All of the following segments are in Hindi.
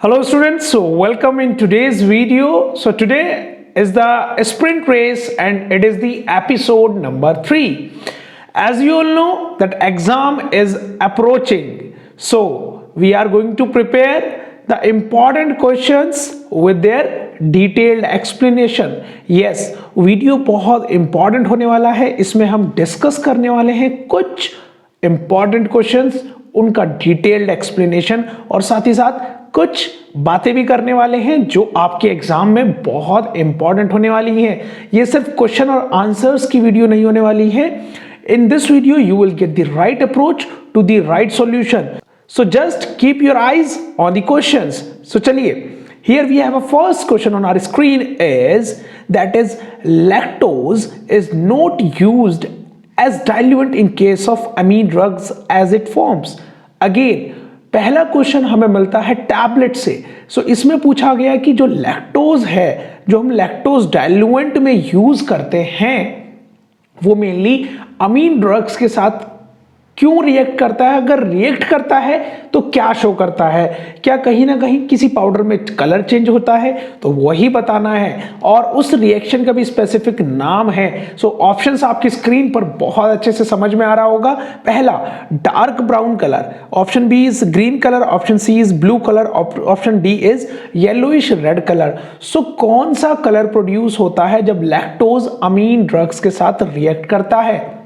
Hello students, so welcome in today's video. So today is the sprint race and it is the episode number 3. As you all know that exam is approaching. So we are going to prepare the important questions with their detailed explanation. Yes, video बहुत important होने वाला है. इसमें हम डिस्कस करने वाले हैं कुछ important questions, उनका डिटेल्ड एक्सप्लेनेशन और साथ ही साथ कुछ बातें भी करने वाले हैं जो आपके एग्जाम में बहुत इंपॉर्टेंट होने वाली हैं. ये सिर्फ क्वेश्चन और आंसर्स की वीडियो नहीं होने वाली है. In this video you will get the right approach to the right solution. So just keep your eyes on the questions. So चलिए, here we have a first question on our screen is that is lactose is not used as diluent in case of amine drugs as it forms. Again, पहला क्वेश्चन हमें मिलता है टैबलेट से. सो इसमें पूछा गया कि जो लैक्टोज है, जो हम लैक्टोज डाइल्यूएंट में यूज करते हैं, वो मेनली अमीन ड्रग्स के साथ क्यों रिएक्ट करता है. अगर रिएक्ट करता है तो क्या शो करता है, क्या कहीं ना कहीं किसी पाउडर में कलर चेंज होता है, तो वही बताना है और उस रिएक्शन का भी स्पेसिफिक नाम है. सो ऑप्शंस आपकी स्क्रीन पर बहुत अच्छे से समझ में आ रहा होगा. पहला dark brown colour, option B is green colour, option C is blue colour, option D is yellowish red colour. So कौन सा कलर प्रोड्यूस होता है जब लैक्टोज अमीन ड्रग्स के साथ रिएक्ट करता है?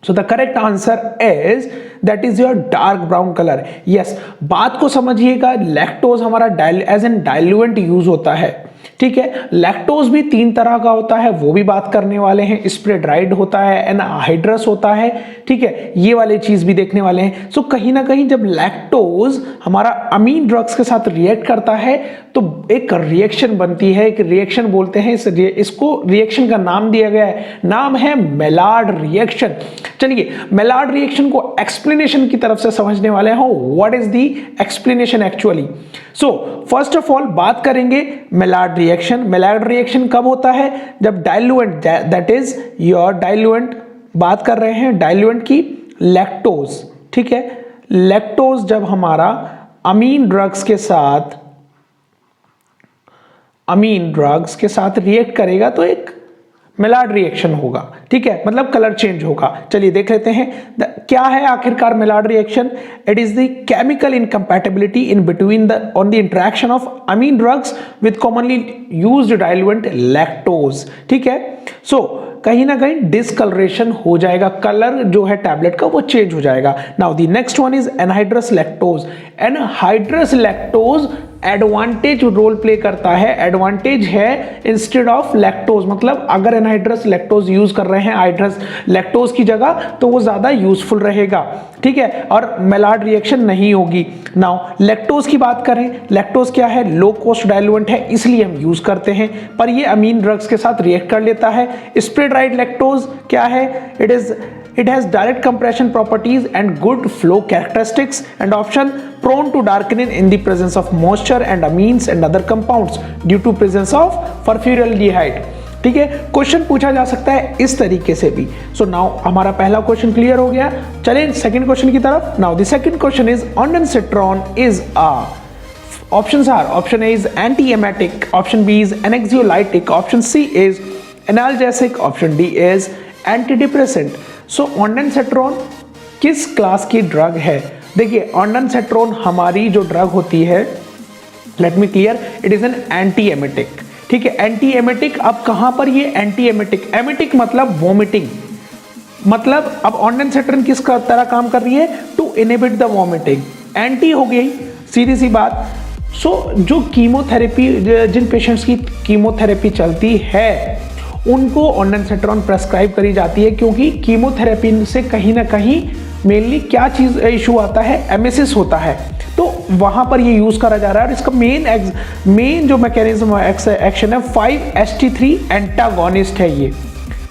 So the correct answer is that is your dark brown color. Yes, बात को समझिएगा. लैक्टोज हमारा एज एन डाइल्यूएंट यूज होता है. ठीक है, लैक्टोज भी 3 तरह का होता है, वो भी बात करने वाले हैं. स्प्रे ड्राइड होता है, एनहाइड्रस होता है. ठीक है, ये वाले चीज भी देखने वाले हैं. सो कहीं ना कहीं जब लैक्टोज हमारा अमीन ड्रग्स के साथ रिएक्ट करता है तो एक रिएक्शन बनती है, एक रिएक्शन बोलते हैं. इसको रिएक्शन का नाम दिया गया है, नाम है मेलार्ड रिएक्शन. चलिए, मेलार्ड रिएक्शन को एक्सप्लेनेशन की तरफ से समझने वाले हैं. What is the explanation actually? So first of all बात करेंगे मेलार्ड रिएक्शन. मेलार्ड रिएक्शन कब होता है? जब diluent, that is your diluent, बात कर रहे हैं डाइल्यूएंट की, लैक्टोज. ठीक है, लैक्टोज जब हमारा अमीन ड्रग्स के साथ रिएक्ट करेगा तो एक मेलार्ड रिएक्शन होगा. ठीक है, मतलब कलर चेंज होगा. चलिए देख लेते हैं क्या है आखिरकार Maillard reaction. It is the chemical incompatibility in between the on the interaction of amine drugs with commonly used diluent lactose. ठीक है, सो कहीं ना कहीं डिसकलरेशन हो जाएगा, कलर जो है टैबलेट का वो चेंज हो जाएगा. Now the next one is anhydrous lactose. Anhydrous lactose advantage role play करता है, एडवांटेज है इंस्टेड ऑफ लैक्टोज. मतलब अगर एनहाइड्रस लैक्टोज यूज कर रहे हैं हाइड्रस लैक्टोज की जगह तो वो ज्यादा यूजफुल रहेगा. ठीक है, और मेलार्ड रिएक्शन नहीं होगी. नाउ लैक्टोज की बात करें, लैक्टोज क्या है? लो कॉस्ट डाइल्यूएंट है, इसलिए हम यूज करते हैं, पर ये अमीन ड्रग्स के साथ रिएक्ट कर लेता है. स्प्रे ड्राइड लैक्टोज क्या है? It has direct compression properties and good flow characteristics and often prone to darkening in the presence of moisture and amines and other compounds due to presence of furfuryaldehyde. ठीक है, क्वेश्चन पूछा जा सकता है इस तरीके से भी. सो नाउ हमारा पहला क्वेश्चन क्लियर हो गया. चलें सेकंड क्वेश्चन की तरफ. Now the second question is ondansetron is a, options are, option A is anti-emetic, option B is anxiolytic, option C is analgesic, option D is antidepressant. So ondansetron किस क्लास की ड्रग है? देखिए, ondansetron हमारी जो ड्रग होती है, let me clear, it is an anti emetic. ठीक है, एंटी एमेटिक. अब कहां पर ये एंटी एमेटिक? एमेटिक मतलब वॉमिटिंग. मतलब अब ondansetron किस तरह काम कर रही है? To inhibit the vomiting. Anti हो गई, सीधी सी बात. सो जो कीमोथेरेपी, जिन पेशेंट्स की कीमोथेरेपी चलती है उनको ondansetron प्रेस्क्राइब करी जाती है, क्योंकि कीमोथेरेपी से कहीं ना कहीं मेनली क्या चीज इशू आता है? एमेसिस होता है. तो वहां पर ये यूज करा जा रहा है और इसका मेन जो मैकेनिज्म एक्शन है 5-HT3 एंटागोनिस्ट है ये.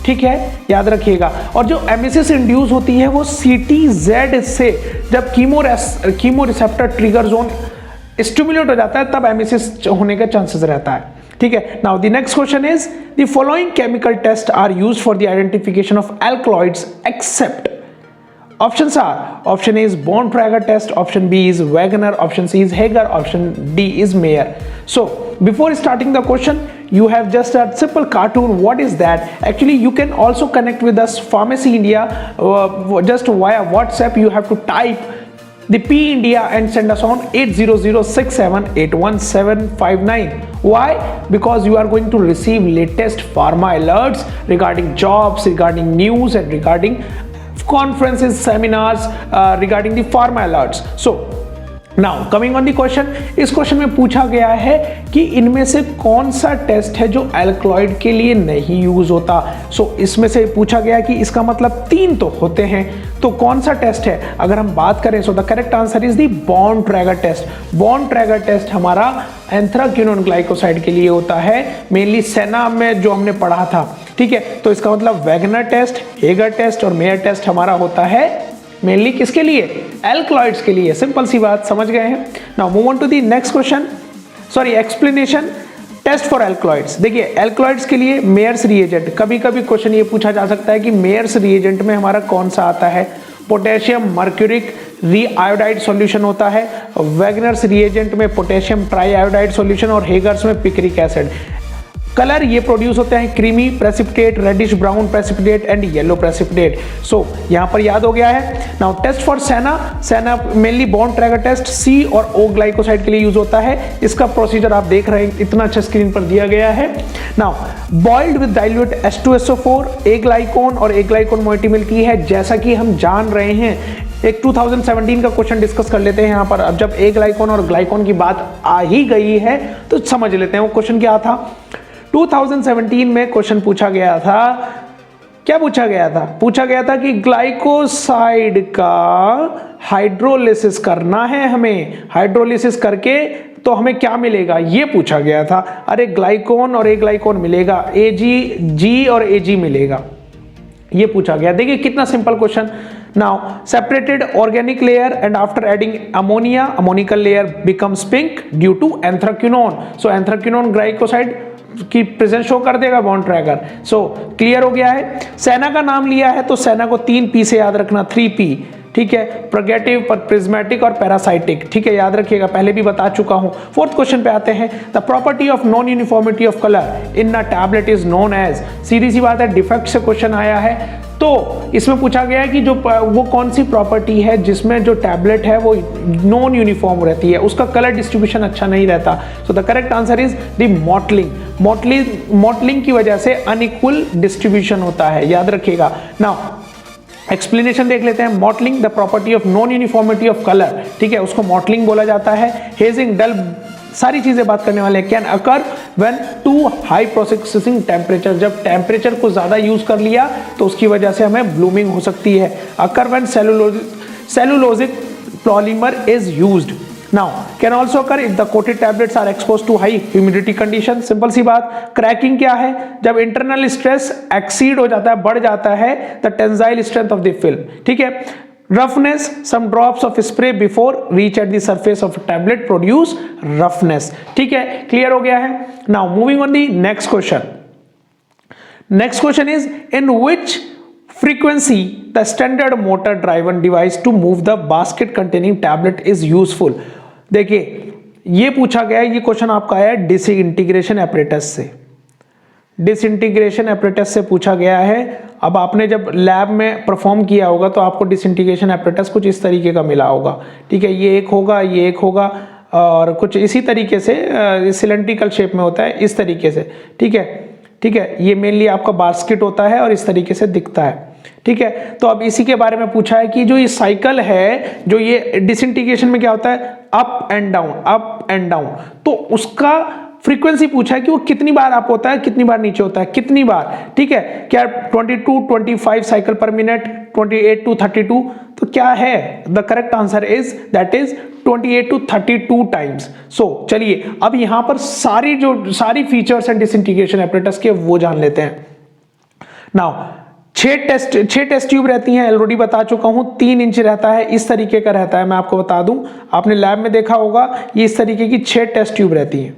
ठीक है, याद रखिएगा. और जो एमेसिस इंड्यूस होती है वो CTZ से, जब chemo receptor trigger zone stimulate हो जाता है तब एमेसिस होने का चांसेस रहता है. ठीक है, now the next question is the following chemical test are used for the identification of alkaloids except Options are: option A is Born-Traeger test, option B is Wegener, option C is Hager, option D is Mayer. So before starting the question, you have just a simple cartoon. What is that? Actually, you can also connect with us Pharmacy India just via WhatsApp. You have to type the P India and send us on 80067811759. Why? Because you are going to receive latest pharma alerts regarding jobs, regarding news, and regarding conferences, seminars, regarding the pharma alerts. So now coming on the question, इस क्वेश्चन में पूछा गया है कि इनमें से कौन सा टेस्ट है जो एल्कलॉइड के लिए नहीं यूज होता। सो इसमें से पूछा गया कि इसका मतलब 3 तो होते हैं, तो कौन सा टेस्ट है? अगर हम बात करें so the correct answer is the Borntrager test. Borntrager test हमारा एंथ्राक्विनोन ग्लाइकोसाइड के लिए होता है, मेनली सेना में जो हमने पढ़ा था, ठीक है। तो इसका मतलब वैगनर टेस्ट, हेगर टेस्ट और मेयर टेस्ट हमारा होता है मेनली किसके लिए? एल्कलॉइड्स के लिए। सिंपल सी बात, समझ गए हैं। Now move on to the next question, sorry explanation, test for alkaloids. देखिए एल्कलॉइड्स के लिए मेयर्स रिएजेंट, कभी कभी क्वेश्चन ये पूछा जा सकता है कि मेयर्स रिएजेंट में हमारा कौन सा आता है? पोटेशियम मर्क्यूरिक रीआयोडाइड सॉल्यूशन होता है, वैगनर्स रिएजेंट में पोटेशियम ट्राईआयोडाइड सॉल्यूशन और हेगर्स में पिक्रिक एसिड। कलर ये प्रोड्यूस होते हैं creamy precipitate, reddish brown precipitate and yellow precipitate. So यहाँ पर याद हो गया है। Now test for senna mainly Borntrager test C और ओ ग्लाइकोसाइड के लिए यूज होता है। इसका प्रोसीजर आप देख रहे हैं, इतना अच्छा स्क्रीन पर दिया गया है। Now boiled with dilute H2SO4, ए ग्लाइकोन और ए ग्लाइकोन मोइटी मिलती है, जैसा कि हम जान रहे हैं। एक 2017 का क्वेश्चन डिस्कस कर लेते हैं यहाँ पर। अब जब ए ग्लाइकोन और ग्लाइकोन की बात आ ही गई है तो समझ लेते हैं वो क्वेश्चन क्या था। 2017 में क्वेश्चन पूछा गया था, क्या पूछा गया था? पूछा गया था कि ग्लाइकोसाइड का हाइड्रोलिसिस करना है हमें, हाइड्रोलिसिस करके तो हमें क्या मिलेगा ये पूछा गया था। अरे ग्लाइकोन और ए ग्लाइकोन मिलेगा, जी और एजी मिलेगा, ये पूछा गया। देखिए कितना simple question. Now separated organic layer and after adding ammonia, ammoniacal layer becomes pink due to anthraquinone. So anthraquinone glycoside की प्रेजेंस शो कर देगा बॉर्न-ट्रैगर। सो क्लियर हो गया है। सेना का नाम लिया है तो सेना को 3 पी से याद रखना, 3P, ठीक है। प्रोगेटिव, प्रिज्मेटिक और पैरासाइटिक, ठीक है, याद रखिएगा, पहले भी बता चुका हूं। 4th क्वेश्चन पे आते हैं। The property of non uniformity of colour in a tablet is known as. सीधी सी बात है, डिफेक्ट से क्वेश्चन आया है तो इसमें पूछा गया है कि जो वो कौन सी प्रॉपर्टी है जिसमें जो टैबलेट है वो नॉन यूनिफॉर्म रहती है, उसका कलर डिस्ट्रीब्यूशन अच्छा नहीं रहता। सो the correct answer is the mottling. Mottling की वजह से अनइक्वल डिस्ट्रीब्यूशन होता है, याद रखिएगा। नाउ एक्सप्लेनेशन देख लेते हैं। Mottling the property of non uniformity of colour, ठीक है, उसको मॉटलिंग बोला जाता है। हेजिंग, डल, सारी चीजें बात करने वाले हैं। Can occur when too high processing temperature, जब टेम्परेचर को ज्यादा यूज कर लिया तो उसकी वजह से हमें ब्लूमिंग हो सकती है। Occur when cellulosic polymer is used. Now can also occur if the coated tablets are expose to high humidity condition. Simple सी बात। क्रैकिंग क्या है? जब इंटरनल स्ट्रेस एक्सीड हो जाता है, बढ़ जाता है, the tensile strength of the film, ठीक है। Roughness, some drops of spray before reach at the surface of a tablet produce roughness, ठीक है, क्लियर हो गया है। Now moving on the next question. Next question is in which frequency the standard motor driven device to move the basket containing tablet is useful। देखिए ये पूछा गया है, ये क्वेश्चन आपका आया है डिसइंटीग्रेशन एपरेटस से। डिसइंटीग्रेशन एपरेटस से पूछा गया है। अब आपने जब लैब में परफॉर्म किया होगा तो आपको डिसइंटीग्रेशन एपरेटस कुछ इस तरीके का मिला होगा, ठीक है। ये एक होगा, ये एक होगा और कुछ इसी तरीके से सिलेंड्रिकल शेप में होता है, इस तरीके से, ठीक है, ठीक है। ये मेनली आपका बास्केट होता है और इस तरीके से दिखता है, ठीक है। तो अब इसी के बारे में पूछा है कि जो ये साइकिल है, जो ये डिसइंटीग्रेशन में क्या होता है, up and down, up and down, तो उसका फ्रीक्वेंसी पूछा है कि वो कितनी बार अप होता है, कितनी बार नीचे होता है, कितनी बार, ठीक है। क्या 22, 25 साइकिल पर मिनट, 28 to 32, तो क्या है? The correct answer is that is 28 to 32 times. So चलिए अब यहां पर सारी फीचर्स हैं डिसइंटीग्रेशन एपरेटस के, वो जान लेते हैं। नाउ 6 टेस्ट ट्यूब रहती हैं, ऑलरेडी बता चुका हूं। 3 इंच रहता है, इस तरीके का रहता है, मैं आपको बता दूं, आपने लैब में देखा होगा, ये इस तरीके की 6 टेस्ट ट्यूब रहती हैं,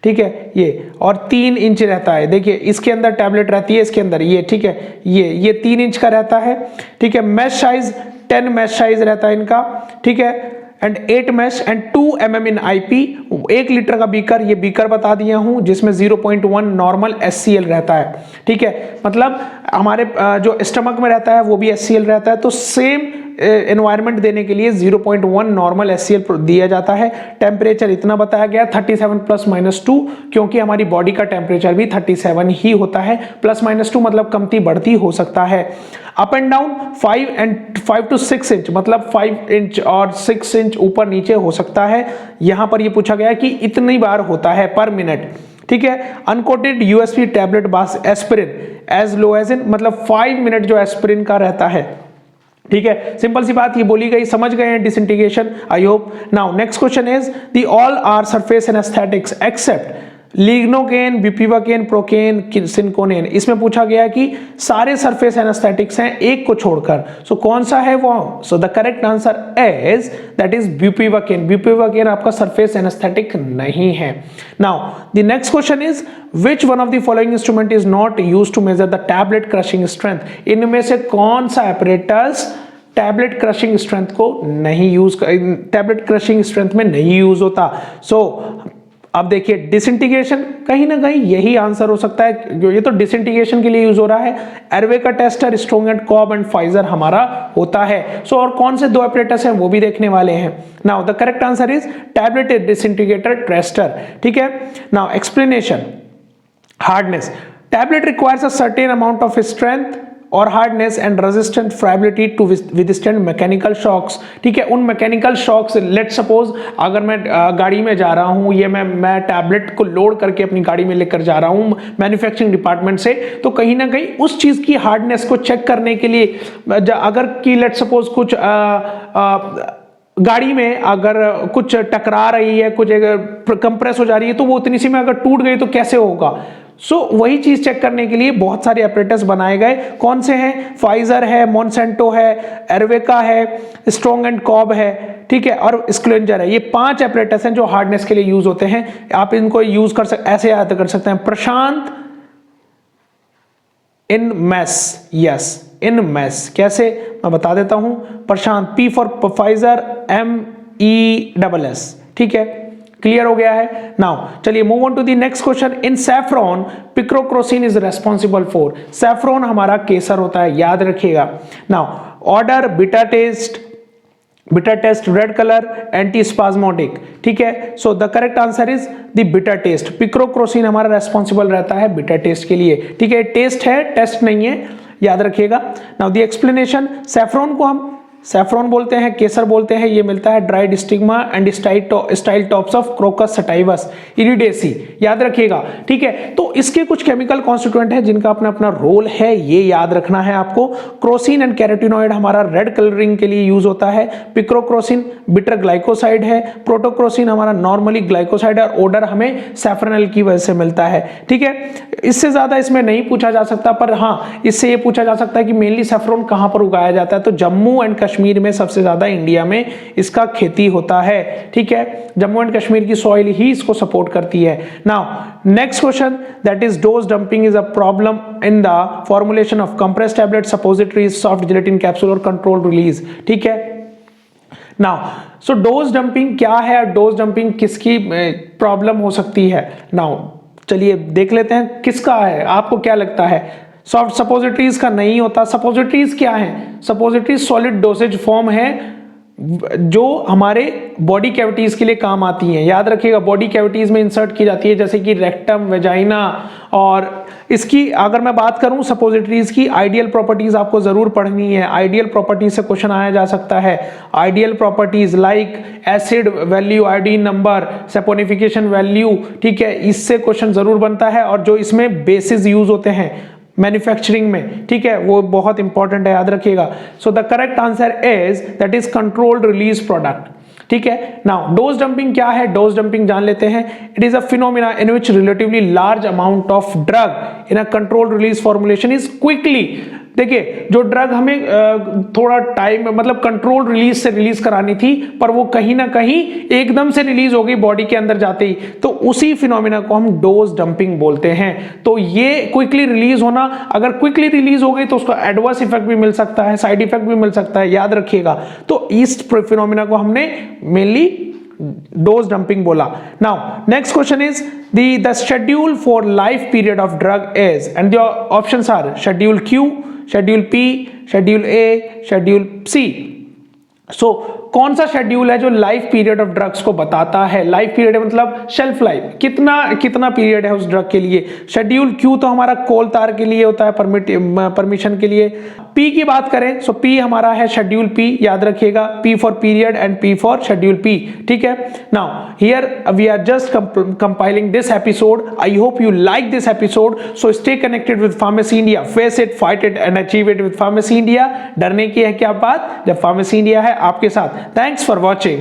ठीक है। ये और 3 इंच रहता है। देखिए इसके अंदर टैबलेट रहती है, इसके अंदर ये, ठीक है, ये 3 इंच का रहता है, ठीक है। मैश साइज 10 मैश साइज रहता है इनका, ठीक है, and 8 mesh and 2 mm in IP। 1 litre का बीकर, ये बीकर बता दिया हूं, जिसमें 0.1 नॉर्मल HCl रहता है, ठीक है, मतलब हमारे जो स्टमक में रहता है वो भी HCl रहता है, तो सेम एनवायरनमेंट देने के लिए 0.1 नॉर्मल HCl दिया जाता है। टेम्परेचर इतना बताया गया 37 ±2, क्योंकि हमारी बॉडी का टेम्परेचर भी 37 ही होता है, +-2 मतलब कमती बढ़ती हो सकता है। Up and down 5 to 6 inch, मतलब 5 इंच और 6 इंच ऊपर नीचे हो सकता है। यहां पर ये पूछा गया कि इतनी बार होता है पर मिनट, ठीक है। अनकोटेड यूएसपी टैबलेट बास aspirin as low as in, मतलब 5 मिनट जो एस्पिरिन का रहता है, ठीक है, सिंपल सी बात ये बोली गई, समझ गए हैं disintegration, I hope. Now next question is the all are surface anaesthetics except lignocaine, bupivacaine, procaine, cinchonine. इसमें पूछा गया कि सारे सरफेस एनेस्थेटिक्स हैं एक को छोड़कर, सो कौन सा है वो? So the correct answer is that is bupivacaine. Bupivacaine आपका सरफेस एनेस्थेटिक नहीं है। Now the next question is which one of the following instrument is not used to measure the tablet crushing strength? इनमें से कौन सा apparatus टैबलेट क्रशिंग स्ट्रेंथ को नहीं यूज, टैबलेट क्रशिंग स्ट्रेंथ में नहीं यूज होता? सो अब देखिए डिसइंटीग्रेशन कहीं ना कहीं यही आंसर हो सकता है, ये तो डिसइंटीग्रेशन के लिए यूज हो रहा है। एरवे का tester, Strong and Cobb and Pfizer हमारा होता है। सो और कौन से 2 apparatus हैं वो भी देखने वाले हैं। Now the correct answer is tablet disintegrator tester, ठीक है। Now explanation, hardness, tablet requires a certain amount of strength और hardness and resistant friability to withstand mechanical shocks, ठीक है। उन मैकेनिकल शॉक्स, लेट सपोज अगर मैं गाड़ी में जा रहा हूं, ये मैं टैबलेट को लोड करके अपनी गाड़ी में लेकर जा रहा हूं मैन्युफैक्चरिंग डिपार्टमेंट से, तो कहीं ना कहीं उस चीज की हार्डनेस को चेक करने के लिए अगर कि लेट सपोज कुछ गाड़ी में अगर कुछ टकरा रही है, कुछ कंप्रेस हो जा रही है, तो वो उतनी सी में अगर टूट गई तो कैसे होगा? सो वही चीज चेक करने के लिए बहुत सारे apparatus बनाए गए। कौन से हैं? फाइजर है, मोनसेंटो है, एरवेका है, स्ट्रोंग एंड कॉब है, ठीक है, और स्क्लेंजर है। ये 5 apparatus हैं जो हार्डनेस के लिए यूज होते हैं। आप इनको यूज कर सकते, ऐसे याद कर सकते हैं, Prashant in mess, yes in mess. कैसे मैं बता देता हूं, Prashant, P for Pfizer, MESS, ठीक है, क्लियर हो गया है। नाउ चलिए move on to the next question. In saffron picrocrocin is responsible for, saffron हमारा केसर होता है, याद रखिएगा। Now order beta test red colour anti spasmodic, ठीक है। So the correct answer is the beta test. Picrocrocin हमारा रेस्पॉन्सिबल रहता है बीटा टेस्ट के लिए, ठीक है। टेस्ट है, टेस्ट नहीं है, याद रखिएगा। नाउ द एक्सप्लेनेशन, सैफ्रॉन को हम सैफ्रॉन बोलते हैं, केसर बोलते हैं, ये मिलता है dried stigma and style tops of crocus sativus iridaceae, याद रखिएगा, ठीक है। तो इसके कुछ केमिकल कॉन्स्टिट्यूएंट है जिनका अपना अपना रोल है, ये याद रखना है आपको। क्रोसिन एंड कैरोटिनॉइड हमारा रेड कलरिंग के लिए यूज होता है। पिक्रोक्रोसिन बिटर ग्लाइकोसाइड है। प्रोटोक्रोसिन हमारा नॉर्मली ग्लाइकोसाइड और ओडर हमें सैफ्रनल की वजह से मिलता है, ठीक है। इससे ज्यादा इसमें नहीं पूछा जा सकता, पर हाँ इससे ये पूछा जा सकता है कि मेनली सैफ्रॉन कहां पर उगाया जाता है, तो जम्मू एंड कश्मीर में सबसे ज्यादा इंडिया में इसका खेती होता है, ठीक है। जम्मू एंड कश्मीर की सॉइल ही इसको सपोर्ट करती है। Now next question, that is dose dumping is a problem in the formulation of compressed tablet, suppositories, soft gelatin capsule और कंट्रोल रिलीज, ठीक है। नाउ सो डोज डंपिंग क्या है, डोज डंपिंग किसकी प्रॉब्लम हो सकती है? नाउ चलिए देख लेते हैं किसका है, आपको क्या लगता है? सॉफ्ट सपोजिटरीज का नहीं होता। सपोजिटरीज क्या है? सपोजिटरीज सॉलिड डोसेज फॉर्म है जो हमारे बॉडी कैविटीज के लिए काम आती हैं, याद रखिएगा। बॉडी कैविटीज में इंसर्ट की जाती है, जैसे कि रेक्टम, वेजाइना। और इसकी अगर मैं बात करूं सपोजिटरीज की आइडियल प्रॉपर्टीज आपको जरूर पढ़नी है। आइडियल प्रॉपर्टीज से क्वेश्चन आया जा सकता है। Ideal properties like acid value, iodine number, saponification value, ठीक है, इससे क्वेश्चन जरूर बनता है। और जो इसमें बेसिस यूज होते हैं मैन्युफैक्चरिंग में, ठीक है, वो बहुत इंपॉर्टेंट है, याद रखिएगा। सो the correct answer is that is controlled release product, ठीक है। नाउ डोज डंपिंग क्या है? डोज डंपिंग जान लेते हैं। It is a phenomena in which relatively large amount of drug in a controlled release formulation is quickly देखिए जो ड्रग हमें थोड़ा टाइम मतलब कंट्रोल रिलीज से रिलीज करानी थी, पर वो कहीं ना कहीं एकदम से रिलीज हो गई बॉडी के अंदर जाते ही, तो उसी फिनोमिना को हम डोज डंपिंग बोलते हैं। तो ये क्विकली रिलीज होना, अगर क्विकली रिलीज हो गई तो उसका एडवर्स इफेक्ट भी मिल सकता है, साइड इफेक्ट भी मिल सकता है, याद रखिएगा। तो इस फिनोमिना को हमने मेनली डोज डंपिंग बोला। Now next question is the schedule for life period of drug is, and the options are schedule Q, schedule P, schedule A, schedule C। सो कौन सा शेड्यूल है जो लाइफ पीरियड ऑफ ड्रग्स को बताता है? लाइफ पीरियड मतलब शेल्फ लाइफ, कितना कितना पीरियड है उस ड्रग के लिए। शेड्यूल क्यू तो हमारा कोल तार के लिए होता है, परमिशन के लिए। पी की बात करें सो पी हमारा है शेड्यूल पी, याद रखिएगा, P for period and P for schedule P, ठीक है। Now here we are just compiling this episode. I hope you like this episode, so stay connected with Pharmacy India. Face it, fight it and achieve it with Pharmacy India. डरने की है क्या बात, जब फार्मेसी इंडिया है आपके साथ। Thanks for watching.